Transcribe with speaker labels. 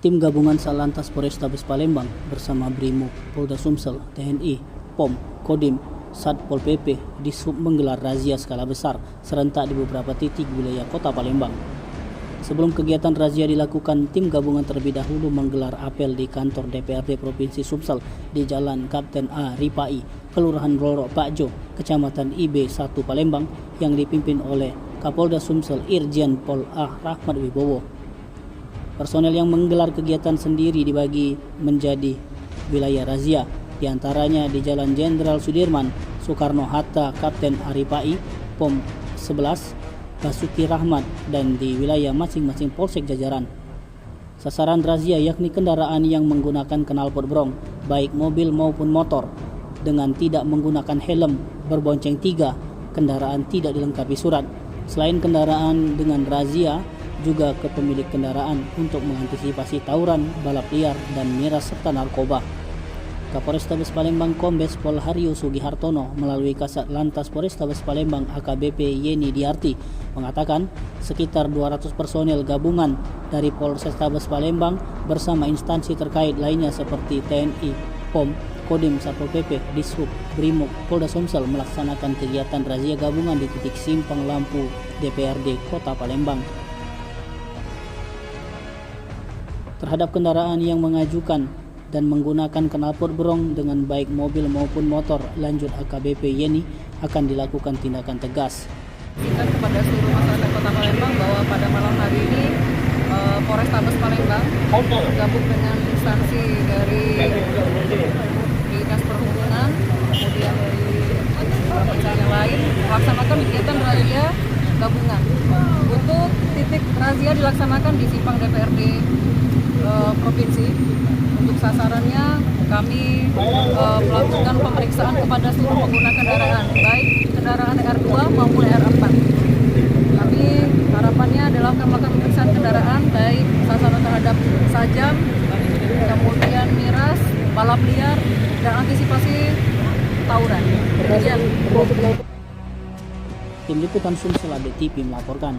Speaker 1: Tim gabungan Satlantas Polrestabes Palembang bersama Brimob, Polda Sumsel, TNI, POM, Kodim, Satpol PP Dishub menggelar razia skala besar serentak di beberapa titik wilayah Kota Palembang. Sebelum kegiatan razia dilakukan, tim gabungan terlebih dahulu menggelar apel di kantor DPRD Provinsi Sumsel di Jalan Kapten A. Ripai, Kelurahan Roro Pakjo, Kecamatan IB 1 Palembang yang dipimpin oleh Kapolda Sumsel Irjen Pol A. Rahmat Wibowo. Personel yang menggelar kegiatan sendiri dibagi menjadi wilayah razia, diantaranya di Jalan Jenderal Sudirman, Soekarno-Hatta, Kapten Aripai, POM 11, Basuki Rahmat, dan di wilayah masing-masing polsek jajaran. Sasaran razia yakni kendaraan yang menggunakan knalpot brong, baik mobil maupun motor, dengan tidak menggunakan helm, berbonceng 3, kendaraan tidak dilengkapi surat. Selain kendaraan dengan razia, juga ke pemilik kendaraan untuk mengantisipasi tawuran, balap liar, dan miras serta narkoba. Kapolrestabes Palembang Kombes Pol Haryo Sugihartono melalui Kasat Lantas Polrestabes Palembang AKBP Yeni Diarti mengatakan sekitar 200 personel gabungan dari Polrestabes Palembang bersama instansi terkait lainnya seperti TNI, POM, Kodim, Satpol PP, Dishub, Brimob, Polda Sumsel melaksanakan kegiatan razia gabungan di titik simpang lampu DPRD Kota Palembang. Terhadap kendaraan yang mengajukan dan menggunakan knalpot brong dengan baik mobil maupun motor, lanjut AKBP Yeni, akan dilakukan tindakan tegas.
Speaker 2: Kita kepada seluruh masyarakat Kota Palembang bahwa pada malam hari ini Polrestabes Palembang bergabung dengan instansi dari Dinas Perhubungan, kemudian dari instansi yang lain melaksanakan kegiatan razia gabungan. Untuk titik razia dilaksanakan di simpang DPRD Provinsi. Untuk sasarannya kami melakukan pemeriksaan kepada seluruh pengguna kendaraan, baik kendaraan R2 maupun R4. Kami harapannya adalah akan melakukan pemeriksaan kendaraan baik sasaran terhadap sajam, kemudian miras, balap liar, dan antisipasi tawuran.
Speaker 1: Tim Liputan Sumsel AD TV melaporkan.